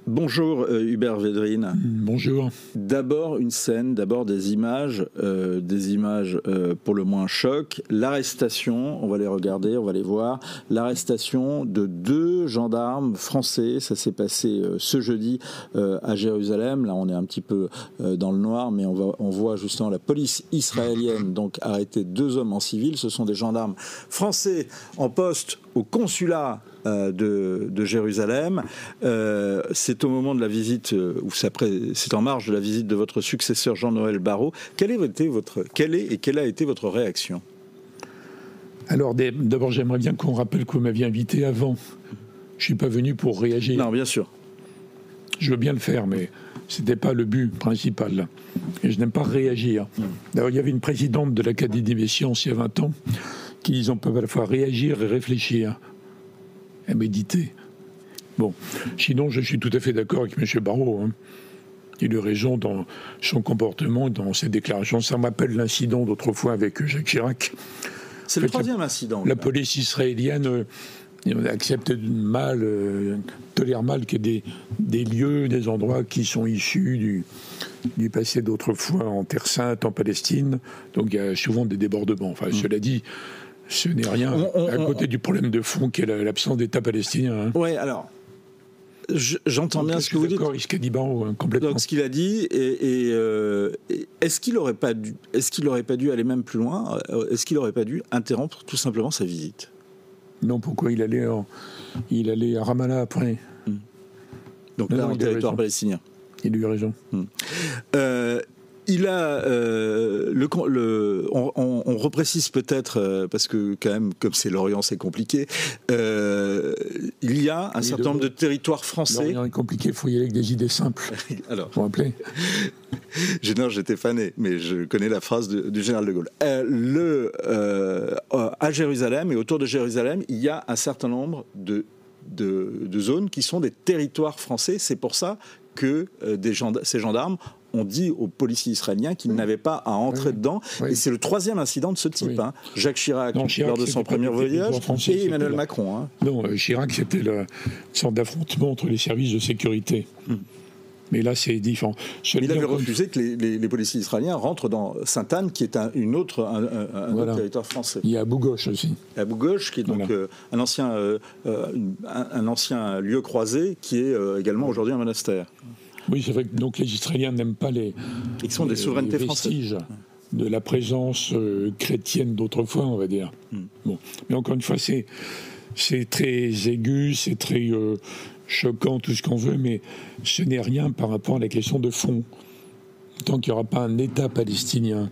Bonjour Hubert Védrine. Bonjour. D'abord une scène, d'abord des images pour le moins choc. L'arrestation, on va les regarder, on va les voir. L'arrestation de 2 gendarmes français, ça s'est passé ce jeudi à Jérusalem. Là on est un petit peu dans le noir, mais on voit justement la police israélienne donc arrêter 2 hommes en civil. Ce sont des gendarmes français en poste au consulat de Jérusalem. C'est au moment de la visite, ou c'est en marge de la visite de votre successeur Jean-Noël Barrot. Quelle a été votre réaction? Alors d'abord j'aimerais bien qu'on rappelle que vous m'aviez invité avant. Je ne suis pas venu pour réagir. Non, bien sûr. Je veux bien le faire, mais ce n'était pas le but principal. Et je n'aime pas réagir. D'ailleurs, il y avait une présidente de l'Académie des sciences il y a 20 ans qui disait on peut à la fois réagir et réfléchir. À méditer. Bon, sinon je suis tout à fait d'accord avec M. Barrot. Il a raison dans son comportement, dans ses déclarations. Ça m'appelle l'incident d'autrefois avec Jacques Chirac. C'est le 3e incident. La police israélienne accepte mal, tolère mal qu'il y ait des lieux, des endroits qui sont issus du passé d'autrefois en Terre Sainte, en Palestine. Donc il y a souvent des débordements. Enfin, cela dit, ce n'est rien à côté du problème de fond qui est l'absence d'État palestinien. Oui, alors, j'entends bien ce que vous dites. D'accord, complètement. Donc, ce qu'il a dit, est-ce qu'il n'aurait pas dû aller même plus loin? Est-ce qu'il n'aurait pas dû interrompre tout simplement sa visite? Non, pourquoi il allait à Ramallah après? Donc là, en territoire palestinien. Il a eu raison. Il a on reprécise peut-être parce que quand même comme c'est l'Orient c'est compliqué. Il y a un certain nombre de territoires français. L'Orient est compliqué, il faut y aller avec des idées simples. Alors, vous rappelez? Non, j'étais fané, mais je connais la phrase du général de Gaulle. À Jérusalem et autour de Jérusalem, il y a un certain nombre de zones qui sont des territoires français. C'est pour ça que ces gendarmes ont dit aux policiers israéliens qu'ils n'avaient pas à entrer dedans. Et c'est le 3e incident de ce type. Jacques Chirac, lors de son premier voyage, et Emmanuel Macron. Non, Chirac, c'était une sorte d'affrontement entre les services de sécurité. Mais là, c'est différent. Il avait refusé que les policiers israéliens rentrent dans Sainte-Anne, qui est un autre territoire français. Il y a Abou Ghosh aussi. Abou Ghosh, qui est donc un ancien lieu croisé, qui est également aujourd'hui un monastère. Oui, c'est vrai que donc, les Israéliens n'aiment pas les vestiges de la présence chrétienne d'autrefois, on va dire. Bon. Mais encore une fois, c'est très aigu, c'est très choquant, tout ce qu'on veut, mais ce n'est rien par rapport à la question de fond. Tant qu'il n'y aura pas un État palestinien,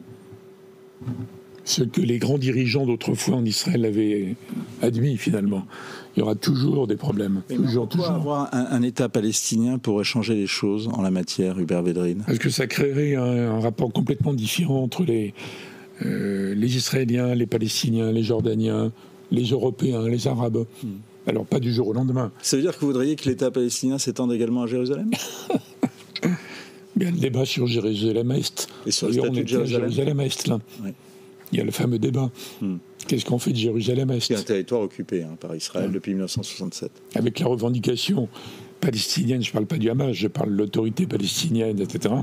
ce que les grands dirigeants d'autrefois en Israël avaient admis finalement, il y aura toujours des problèmes. Pourquoi avoir un État palestinien pourrait changer les choses en la matière, Hubert Védrine? Parce que ça créerait un rapport complètement différent entre les Israéliens, les Palestiniens, les Jordaniens, les Européens, les Arabes. Alors pas du jour au lendemain. Ça veut dire que vous voudriez que l'État palestinien s'étende également à Jérusalem? Bien, le débat sur Jérusalem-Est. Et sur le statut de Jérusalem-Est, là. Oui. Il y a le fameux débat. Qu'est-ce qu'on fait de Jérusalem-Est? C'est un territoire occupé par Israël depuis 1967. Avec la revendication palestinienne, je ne parle pas du Hamas, je parle de l'autorité palestinienne, etc.,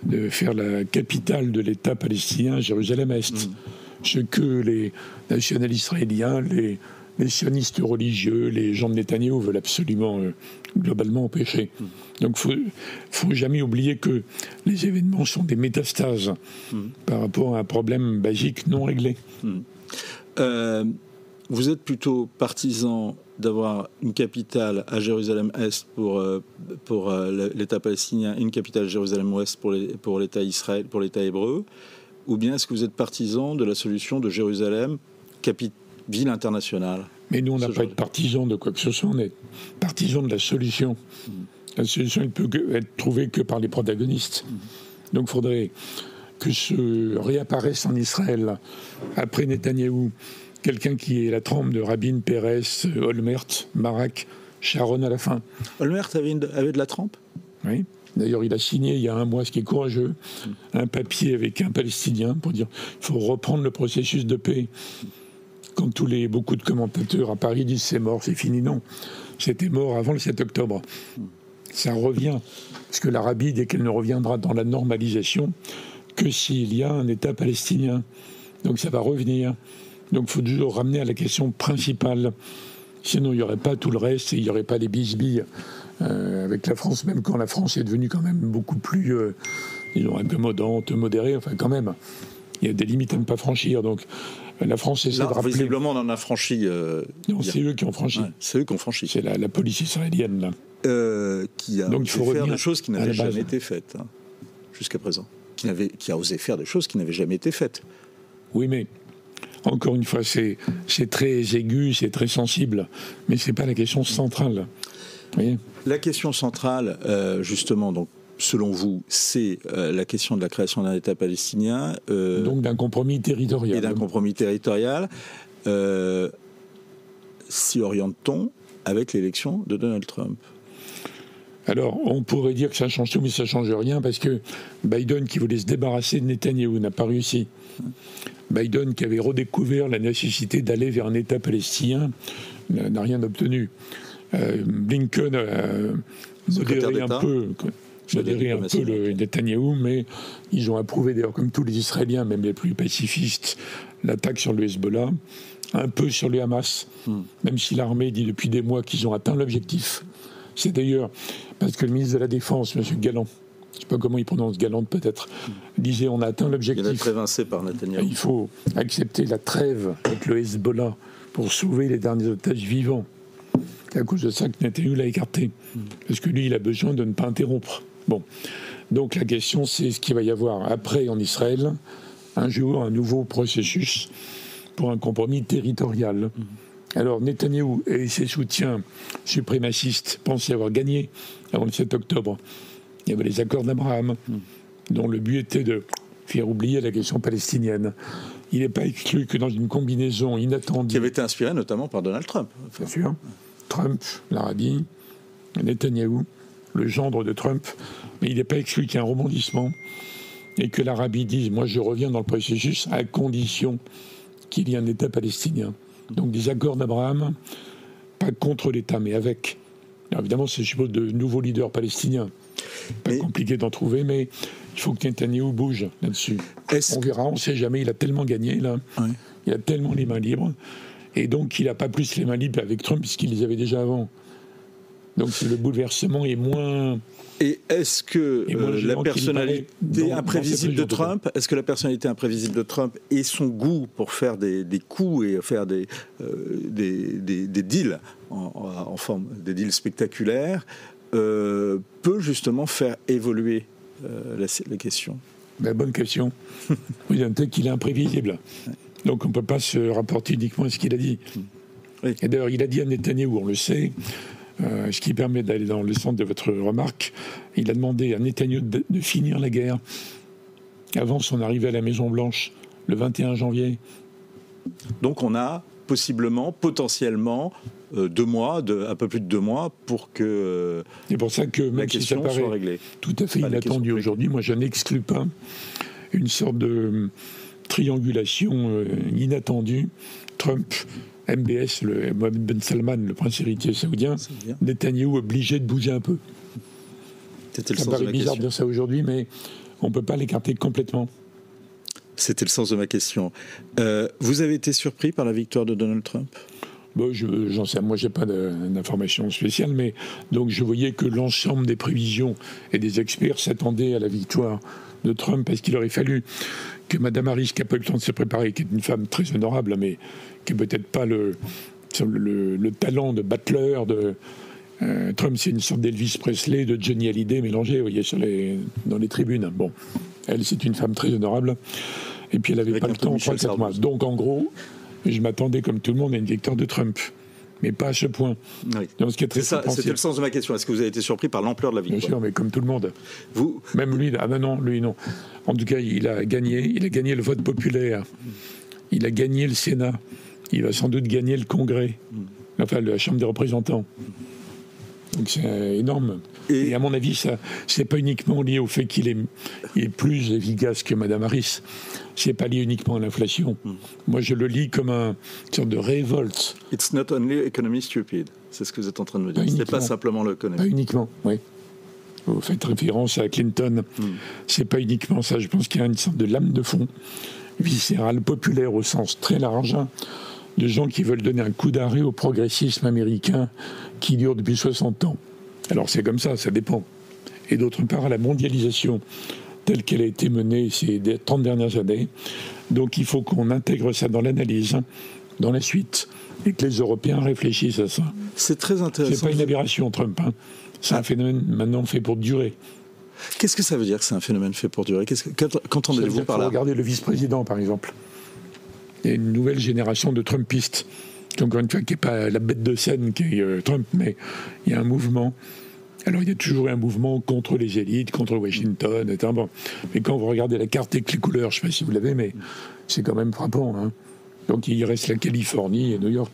de faire la capitale de l'État palestinien Jérusalem-Est. Ce que les nationalistes israéliens, les sionistes religieux, les gens de Netanyahou veulent absolument, globalement, empêcher. Donc il ne faut jamais oublier que les événements sont des métastases par rapport à un problème basique non réglé. Vous êtes plutôt partisan d'avoir une capitale à Jérusalem-Est pour l'État palestinien et une capitale à Jérusalem-Ouest pour l'État Israël, pour l'État hébreu, ou bien est-ce que vous êtes partisan de la solution de Jérusalem, ville internationale? Mais nous, on n'a pas été partisans de quoi que ce soit, on est partisans de la solution. La solution, elle peut être trouvée que par les protagonistes. Donc il faudrait que se réapparaisse en Israël, après Netanyahou, quelqu'un qui est la trempe de Rabin, Peres, Olmert, Barak, Sharon à la fin. Olmert avait de la trempe? Oui. D'ailleurs, il a signé il y a un mois, ce qui est courageux, un papier avec un Palestinien pour dire qu'il faut reprendre le processus de paix. Quand beaucoup de commentateurs à Paris disent c'est mort, c'est fini, non. C'était mort avant le 7 octobre. ça revient. Parce que l'Arabie, dès qu'elle ne reviendra dans la normalisation, que s'il y a un État palestinien. Donc ça va revenir. Donc il faut toujours ramener à la question principale. Sinon, il n'y aurait pas tout le reste et il n'y aurait pas les bisbilles avec la France, même quand la France est devenue quand même beaucoup plus, disons, accommodante, modérée. Enfin, quand même, il y a des limites à ne pas franchir. Donc la France essaie de rappeler... Visiblement, on en a franchi... non, c'est eux qui ont franchi. Ouais, c'est eux qui ont franchi. C'est la police israélienne, là. Qui a osé faire des choses qui n'avaient jamais été faites, hein, jusqu'à présent. Qui a osé faire des choses qui n'avaient jamais été faites. Oui, mais encore une fois, c'est très aigu, c'est très sensible, mais ce n'est pas la question centrale. Vous voyez ? La question centrale, justement, donc, selon vous, c'est la question de la création d'un État palestinien. Donc d'un compromis territorial. Et d'un compromis territorial. S'y oriente-t-on avec l'élection de Donald Trump ? Alors, on pourrait dire que ça change tout, mais ça ne change rien, parce que Biden, qui voulait se débarrasser de Netanyahou, n'a pas réussi. Biden, qui avait redécouvert la nécessité d'aller vers un État palestinien, n'a rien obtenu. Blinken a modéré un peu le Netanyahou, mais ils ont approuvé, d'ailleurs, comme tous les Israéliens, même les plus pacifistes, l'attaque sur le Hezbollah, un peu sur le Hamas, même si l'armée dit depuis des mois qu'ils ont atteint l'objectif. C'est d'ailleurs parce que le ministre de la Défense, M. Galland, je ne sais pas comment il prononce, Galland peut-être, disait on a atteint l'objectif. Il a été évincé par Netanyahou. Il faut accepter la trêve avec le Hezbollah pour sauver les derniers otages vivants. C'est à cause de ça que Netanyahou l'a écarté. Parce que lui, il a besoin de ne pas interrompre. Bon. Donc la question, c'est ce qu'il va y avoir après en Israël, un jour, un nouveau processus pour un compromis territorial. Alors Netanyahou et ses soutiens suprémacistes pensaient avoir gagné avant le 7 octobre. Il y avait les accords d'Abraham, dont le but était de faire oublier la question palestinienne. Il n'est pas exclu que dans une combinaison inattendue... Qui avait été inspirée notamment par Donald Trump. Bien sûr. Trump, l'Arabie, Netanyahou, le gendre de Trump. Mais il n'est pas exclu qu'il y ait un rebondissement et que l'Arabie dise « moi je reviens dans le processus à condition qu'il y ait un État palestinien ». Donc des accords d'Abraham, pas contre l'État, mais avec. Alors évidemment, c'est, je suppose, de nouveaux leaders palestiniens. Pas compliqué d'en trouver, mais il faut que Netanyahou bouge là-dessus. On verra, on ne sait jamais, il a tellement gagné, là. Oui. Il a tellement les mains libres. Et donc, il n'a pas plus les mains libres avec Trump, puisqu'il les avait déjà avant. Donc, le bouleversement est moins... Et est-ce que la personnalité imprévisible de Trump, est-ce que la personnalité imprévisible de Trump et son goût pour faire des coups et faire des deals en forme des deals spectaculaires peut justement faire évoluer la question? Bonne question. Oui, un tel qu'il est imprévisible. Donc on ne peut pas se rapporter uniquement à ce qu'il a dit. Oui. Et d'ailleurs, il a dit à Netanyahou, on le sait, ce qui permet d'aller dans le sens de votre remarque, il a demandé à Netanyahou de finir la guerre avant son arrivée à la Maison-Blanche, le 21 janvier. Donc on a potentiellement 2 mois, un peu plus de 2 mois pour que c'est pour ça que même la question si ça soit réglée. Tout à fait inattendu aujourd'hui, moi je n'exclus pas une sorte de triangulation inattendue. Trump, MBS, Mohammed Ben Salman, le prince héritier saoudien, Netanyahou obligé de bouger un peu. C'était le sens de ma question. Ça paraît bizarre de dire ça aujourd'hui, mais on ne peut pas l'écarter complètement. C'était le sens de ma question. Vous avez été surpris par la victoire de Donald Trump ? Bon, j'en sais, moi, je n'ai pas d'informations spéciales, mais donc je voyais que l'ensemble des prévisions et des experts s'attendaient à la victoire de Trump, parce qu'il aurait fallu que Mme Harris, qui n'a pas eu le temps de se préparer, qui est une femme très honorable, mais qui n'a peut-être pas le talent de battleur de... Trump, c'est une sorte d'Elvis Presley, de Johnny Hallyday mélangé, vous voyez, dans les tribunes. Bon, elle, c'est une femme très honorable. Et puis, elle n'avait pas le temps, 3-4 mois. Donc, en gros, je m'attendais, comme tout le monde, à une victoire de Trump. Mais pas à ce point. Oui. Donc, ce qui est très c'était le sens de ma question. Est-ce que vous avez été surpris par l'ampleur de la victoire ? Bien sûr, mais comme tout le monde. Vous... Même lui, non, lui, non. En tout cas, il a gagné le vote populaire. Il a gagné le Sénat. Il va sans doute gagner le Congrès. Enfin, la Chambre des représentants. Donc c'est énorme. Et à mon avis, ça, c'est pas uniquement lié au fait qu'il est plus efficace que Mme Harris. C'est pas lié uniquement à l'inflation. Moi, je le lis comme une sorte de révolte. It's not only economy stupid. C'est ce que vous êtes en train de me dire. Ce n'est pas simplement l'économie. Pas uniquement, oui. vous faites référence à Clinton. C'est pas uniquement ça. Je pense qu'il y a une sorte de lame de fond viscérale, populaire au sens très large, de gens qui veulent donner un coup d'arrêt au progressisme américain qui dure depuis 60 ans. Alors c'est comme ça dépend. Et d'autre part, à la mondialisation telle qu'elle a été menée ces 30 dernières années. Donc il faut qu'on intègre ça dans l'analyse, dans la suite, et que les Européens réfléchissent à ça. C'est très intéressant. C'est pas une aberration, Trump. C'est un phénomène maintenant fait pour durer. Qu'est-ce que ça veut dire que c'est un phénomène fait pour durer? Qu'entendez-vous par là? Regardez le vice-président, par exemple. Il y a une nouvelle génération de Trumpistes. Encore une fois, qui n'est pas la bête de scène qui est Trump, mais il y a un mouvement. Alors, il y a toujours un mouvement contre les élites, contre Washington, etc. Bon. Mais quand vous regardez la carte avec les couleurs, je ne sais pas si vous l'avez, mais c'est quand même frappant. Donc, il reste la Californie et New York.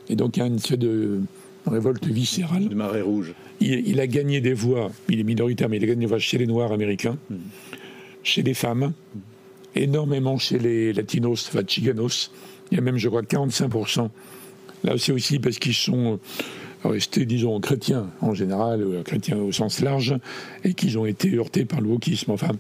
Et donc, il y a une espèce de révolte viscérale. De marée rouge. Il a gagné des voix, il est minoritaire, mais il a gagné des voix chez les Noirs américains, chez les femmes, énormément chez les Latinos, enfin Chicanos. Il y a même, je crois, 45%. Là, c'est aussi parce qu'ils sont restés, disons, chrétiens en général, chrétiens au sens large, et qu'ils ont été heurtés par le wokisme. Enfin,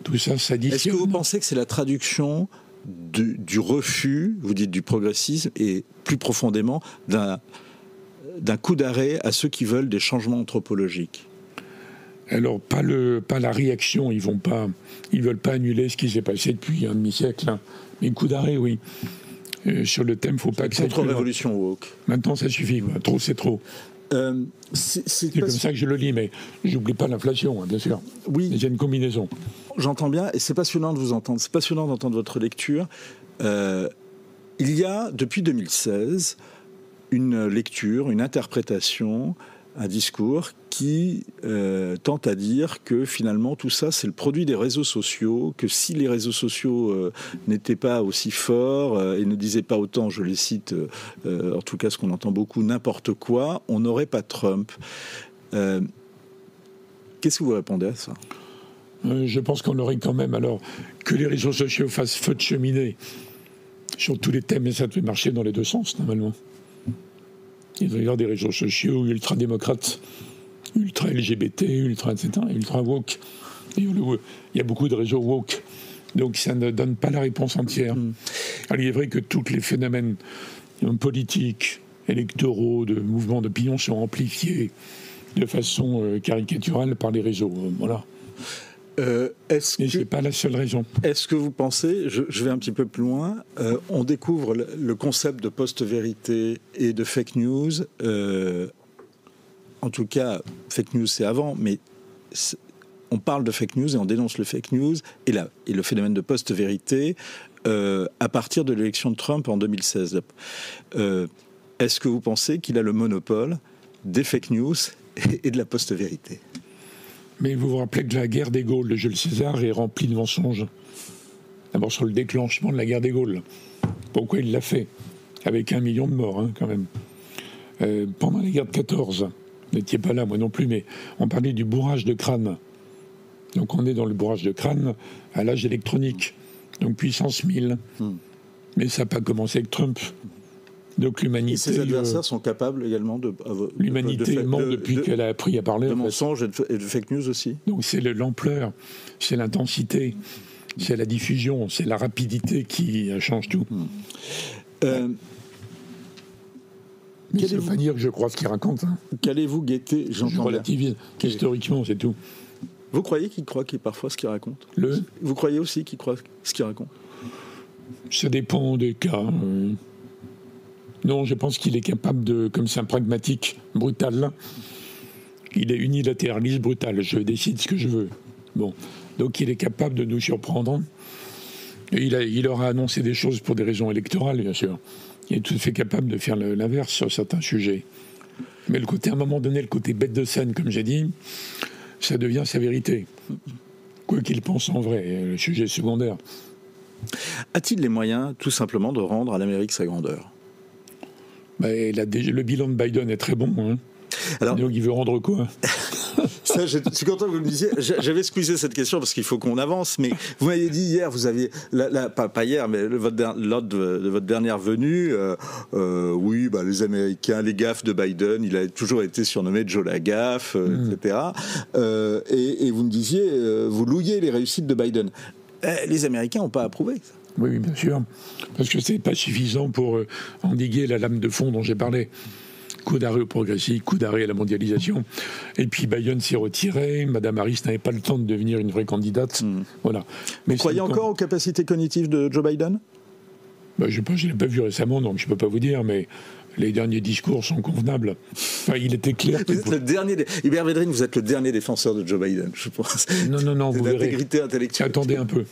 tout ça s'additionne. Est-ce que vous pensez que c'est la traduction du refus, vous dites du progressisme, et plus profondément d'un coup d'arrêt à ceux qui veulent des changements anthropologiques? Alors, pas la réaction, ils veulent pas annuler ce qui s'est passé depuis un demi-siècle, mais coup d'arrêt, oui. Sur le thème, il ne faut pas que ça... Contre-révolution woke. Maintenant, ça suffit, quoi. Trop, c'est trop. C'est comme ça que je le lis, mais j'oublie pas l'inflation, bien sûr. Oui. Il y a une combinaison. J'entends bien, et c'est passionnant de vous entendre. C'est passionnant d'entendre votre lecture. Il y a, depuis 2016, une lecture, une interprétation, un discours qui tente à dire que finalement tout ça c'est le produit des réseaux sociaux, que si les réseaux sociaux n'étaient pas aussi forts et ne disaient pas autant, je les cite, en tout cas ce qu'on entend beaucoup, n'importe quoi, on n'aurait pas Trump. Qu'est-ce que vous répondez à ça? Je pense qu'on aurait quand même, alors, que les réseaux sociaux fassent feu de cheminée sur tous les thèmes, et ça devait marcher dans les deux sens normalement. Il doit y avoir des réseaux sociaux ultra-démocrates, ultra-LGBT, etc., ultra-woke. Il y a beaucoup de réseaux woke. Donc ça ne donne pas la réponse entière. Alors il est vrai que tous les phénomènes politiques, électoraux, de mouvements d'opinion sont amplifiés de façon caricaturale par les réseaux. Voilà. Et c'est pas la seule raison. Est-ce que vous pensez, je vais un petit peu plus loin, on découvre le concept de post-vérité et de fake news, en tout cas, fake news c'est avant, mais on parle de fake news et on dénonce le fake news et le phénomène de post-vérité à partir de l'élection de Trump en 2016. Est-ce que vous pensez qu'il a le monopole des fake news et de la post-vérité ? Mais vous vous rappelez que la guerre des Gaules de Jules César est remplie de mensonges. D'abord sur le déclenchement de la guerre des Gaules. Pourquoi il l'a fait? Avec 1 million de morts, quand même. Pendant la guerre de 14, vous n'étiez pas là, moi non plus, mais on parlait du bourrage de crâne. Donc on est dans le bourrage de crâne à l'âge électronique. Donc puissance 1000. Mais ça n'a pas commencé avec Trump. Donc l'humanité... Et ses adversaires sont capables également de... L'humanité ment depuis qu'elle a appris à parler. De mensonges et de fake news aussi. Donc c'est l'ampleur, c'est l'intensité, c'est la diffusion, c'est la rapidité qui change tout. Mais ça ne veut pas dire que je crois ce qu'il raconte. Qu'allez-vous guetter? Je relativise. Historiquement, c'est tout. Vous croyez qu'il croit parfois ce qu'il raconte? Vous croyez aussi qu'il croit ce qu'il raconte? Ça dépend des cas. Non, je pense qu'il est capable de, comme c'est un pragmatique brutal, il est unilatéraliste brutal. Je décide ce que je veux. Bon, donc il est capable de nous surprendre. Et il aura annoncé des choses pour des raisons électorales, bien sûr. Il est tout à fait capable de faire l'inverse sur certains sujets. Mais à un moment donné, le côté bête de scène, comme j'ai dit, ça devient sa vérité. Quoi qu'il pense en vrai, le sujet est secondaire. A-t-il les moyens, tout simplement, de rendre à l'Amérique sa grandeur? Le bilan de Biden est très bon. Alors, donc il veut rendre quoi? Ça, je suis content que vous me disiez. J'avais squeezé cette question parce qu'il faut qu'on avance, mais vous m'avez dit hier, vous aviez, pas hier, mais lors de votre dernière venue, oui, les Américains, les gaffes de Biden, il a toujours été surnommé Joe la gaffe, etc. Et vous me disiez, vous louiez les réussites de Biden. Les Américains n'ont pas approuvé ça. Oui, bien sûr, parce que c'est pas suffisant pour endiguer la lame de fond dont j'ai parlé. Coup d'arrêt au progressisme, coup d'arrêt à la mondialisation. Et puis Biden s'est retiré, Madame Harris n'avait pas le temps de devenir une vraie candidate. Voilà. Mais vous croyez encore aux capacités cognitives de Joe Biden ? Je ne l'ai pas vu récemment, donc je ne peux pas vous dire, mais les derniers discours sont convenables. Enfin, il était clair. Vous êtes le dernier. Hubert Védrine, vous êtes le dernier défenseur de Joe Biden, je pense. Non, vous verrez. L'intégrité intellectuelle. Attendez un peu.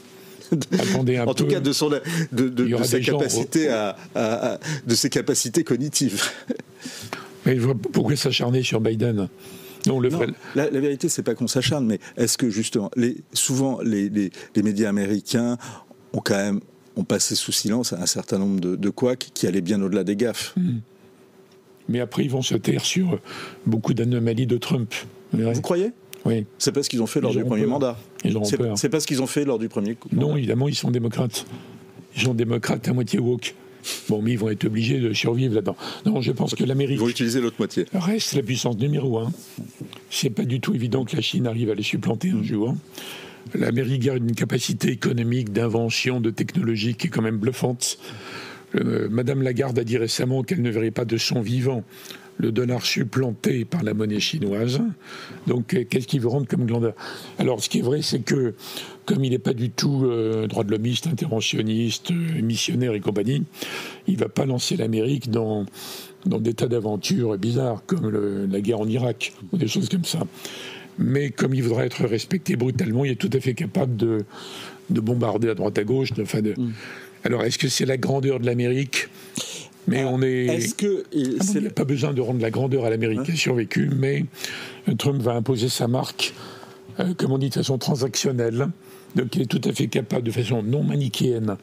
En tout cas, de ses capacités cognitives. Mais pourquoi s'acharner sur Biden ? Non, la vérité, c'est pas qu'on s'acharne, mais est-ce que justement, souvent les médias américains ont passé sous silence un certain nombre de couacs qui allaient bien au-delà des gaffes. Mais après, ils vont se taire sur beaucoup d'anomalies de Trump. Vous croyez ? Oui. C'est pas ce qu'ils ont fait lors du premier mandat. C'est pas ce qu'ils ont fait lors du premier coup. Non, évidemment, ils sont démocrates. Ils sont démocrates à moitié woke. Bon, mais ils vont être obligés de survivre là-dedans. Non, je pense que l'Amérique... Ils vont utiliser l'autre moitié. Reste la puissance numéro 1. C'est pas du tout évident que la Chine arrive à les supplanter un jour. L'Amérique a une capacité économique, d'invention, de technologie qui est quand même bluffante. Madame Lagarde a dit récemment qu'elle ne verrait pas de son vivant le dollar supplanté par la monnaie chinoise. Donc, qu'est-ce qu'il veut rendre comme grandeur ? Alors, ce qui est vrai, c'est que, comme il n'est pas du tout droit de l'homiste, interventionniste, missionnaire et compagnie, il ne va pas lancer l'Amérique dans des tas d'aventures bizarres, comme la guerre en Irak, ou des choses comme ça. Mais comme il voudra être respecté brutalement, il est tout à fait capable de bombarder à droite à gauche. Alors, est-ce que c'est la grandeur de l'Amérique ? Mais il n'y a pas besoin de rendre la grandeur à l'Amérique qui a survécu, mais Trump va imposer sa marque, comme on dit, de façon transactionnelle. Donc il est tout à fait capable, de façon non manichéenne,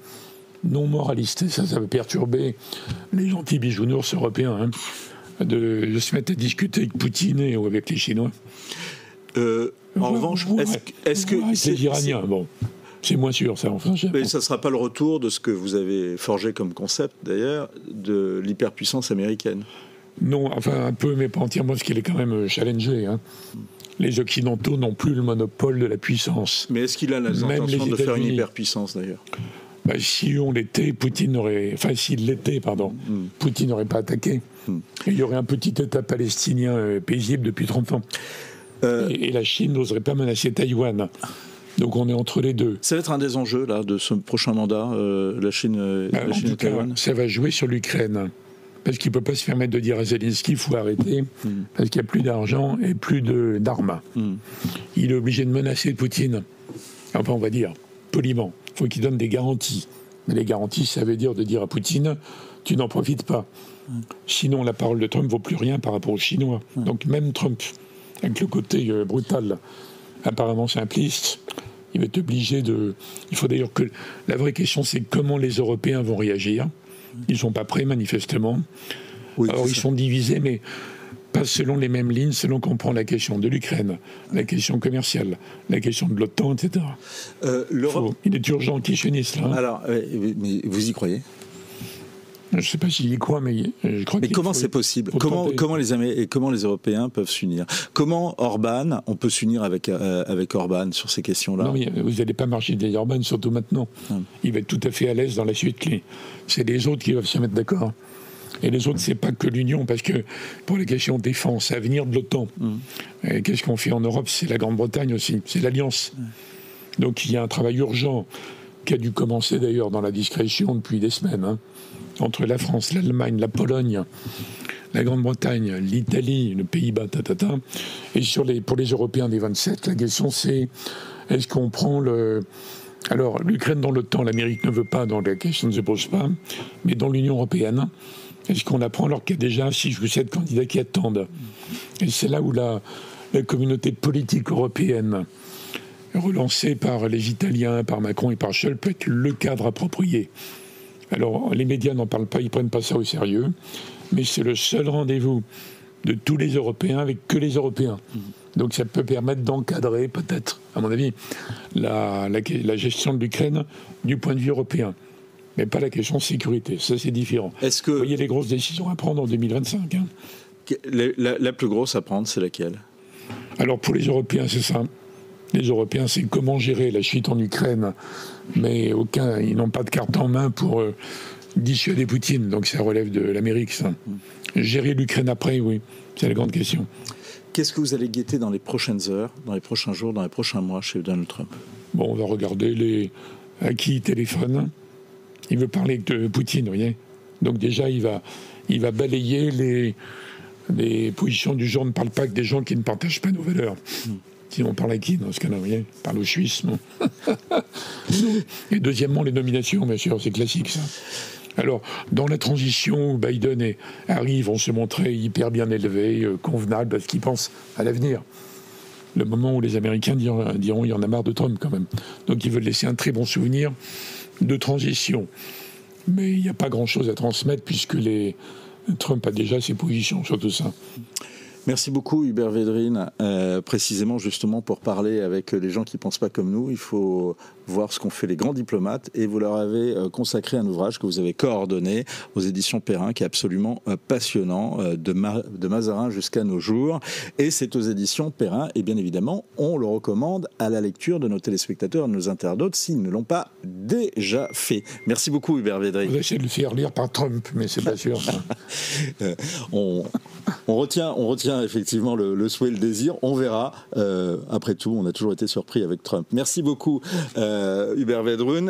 non moraliste, et ça va perturber les gentils bisounours européens, de se mettre à discuter avec Poutine ou avec les Chinois. En revanche, est-ce que les Iraniens, bon. C'est moins sûr, ça, enfin. Mais ça ne sera pas le retour de ce que vous avez forgé comme concept, d'ailleurs, de l'hyperpuissance américaine. Non, enfin, un peu, mais pas entièrement, parce qu'il est quand même challengé. Les Occidentaux n'ont plus le monopole de la puissance. Mais est-ce qu'il a l'intention de faire une hyperpuissance, d'ailleurs ? Si on l'était, Poutine n'aurait... Enfin, s'il l'était, pardon, Poutine n'aurait pas attaqué. Il y aurait un petit État palestinien paisible depuis 30 ans. Et la Chine n'oserait pas menacer Taïwan. Donc on est entre les deux. Ça va être un des enjeux là, de ce prochain mandat, la Chine et Taïwan. Ça va jouer sur l'Ukraine. Parce qu'il ne peut pas se permettre de dire à Zelensky qu'il faut arrêter, parce qu'il n'y a plus d'argent et plus d'armes. Il est obligé de menacer Poutine. Enfin, on va dire, poliment. Il faut qu'il donne des garanties. Mais les garanties, ça veut dire de dire à Poutine, tu n'en profites pas. Sinon, la parole de Trump ne vaut plus rien par rapport aux Chinois. Donc même Trump, avec le côté brutal, apparemment simpliste, il va être obligé de... Il faut d'ailleurs que... La vraie question, c'est comment les Européens vont réagir. Ils ne sont pas prêts, manifestement. Oui, alors, ils sont divisés, mais pas selon les mêmes lignes, selon qu'on prend la question de l'Ukraine, la question commerciale, la question de l'OTAN, etc. Il est urgent qu'ils s'unissent, là. Alors, mais vous y croyez ? Je ne sais pas s'il y croit, mais je crois Mais comment c'est possible ? Comment les Européens peuvent s'unir ? Comment on peut s'unir avec Orban sur ces questions-là ? Non, mais vous n'allez pas marcher derrière Orban, surtout maintenant. Il va être tout à fait à l'aise dans la suite. C'est les autres qui doivent se mettre d'accord. Et les autres, c'est pas que l'Union, parce que pour les questions de défense, avenir de l'OTAN, qu'est-ce qu'on fait en Europe ? C'est la Grande-Bretagne aussi, c'est l'Alliance. Donc il y a un travail urgent qui a dû commencer d'ailleurs dans la discrétion depuis des semaines, entre la France, l'Allemagne, la Pologne, la Grande-Bretagne, l'Italie, le Pays-Bas, et pour les Européens des 27, la question c'est, est-ce qu'on prend alors l'Ukraine dans l'OTAN, l'Amérique ne veut pas, donc la question ne se pose pas, mais dans l'Union européenne, est-ce qu'on la prend alors qu'il y a déjà 6 ou 7 candidats qui attendent ? Et c'est là où la communauté politique européenne, relancée par les Italiens, par Macron et par Scholz, peut être le cadre approprié. Alors, les médias n'en parlent pas, ils ne prennent pas ça au sérieux, mais c'est le seul rendez-vous de tous les Européens avec que les Européens. Donc ça peut permettre d'encadrer peut-être, à mon avis, la gestion de l'Ukraine du point de vue européen. Mais pas la question de sécurité, ça c'est différent. Vous voyez les grosses décisions à prendre en 2025. Hein. La plus grosse à prendre, c'est laquelle? Alors pour les Européens, c'est ça. Les Européens, c'est comment gérer la chute en Ukraine. Mais ils n'ont pas de carte en main pour dissuader Poutine. Donc ça relève de l'Amérique, ça. Gérer l'Ukraine après, oui, c'est la grande question. Qu'est-ce que vous allez guetter dans les prochaines heures, dans les prochains jours, dans les prochains mois chez Donald Trump? Bon, on va regarder à qui il téléphone. Il veut parler de Poutine, vous voyez. Donc déjà, il va balayer les positions du genre ne parle pas que des gens qui ne partagent pas nos valeurs. Sinon, on parle à qui dans ce cas-là, vous voyez? On parle aux Suisses, non? Et deuxièmement, les nominations, bien sûr, c'est classique, ça. Alors, dans la transition, Biden et Harry vont se montrer hyper bien élevés, convenables, parce qu'ils pensent à l'avenir. Le moment où les Américains diront il y en a marre de Trump, quand même. Donc, ils veulent laisser un très bon souvenir de transition. Mais il n'y a pas grand-chose à transmettre, puisque Trump a déjà ses positions sur tout ça. Merci beaucoup Hubert Védrine. Précisément justement pour parler avec les gens qui ne pensent pas comme nous, il faut voir ce qu'ont fait les grands diplomates et vous leur avez consacré un ouvrage que vous avez coordonné aux éditions Perrin qui est absolument passionnant de Mazarin jusqu'à nos jours et c'est aux éditions Perrin et bien évidemment on le recommande à la lecture de nos téléspectateurs et de nos internautes s'ils ne l'ont pas déjà fait. Merci beaucoup Hubert Védrine. On va essayer de le faire lire par Trump mais c'est pas sûr. On retient effectivement le souhait et le désir. On verra. Après tout, on a toujours été surpris avec Trump. Merci beaucoup, Hubert Védrine.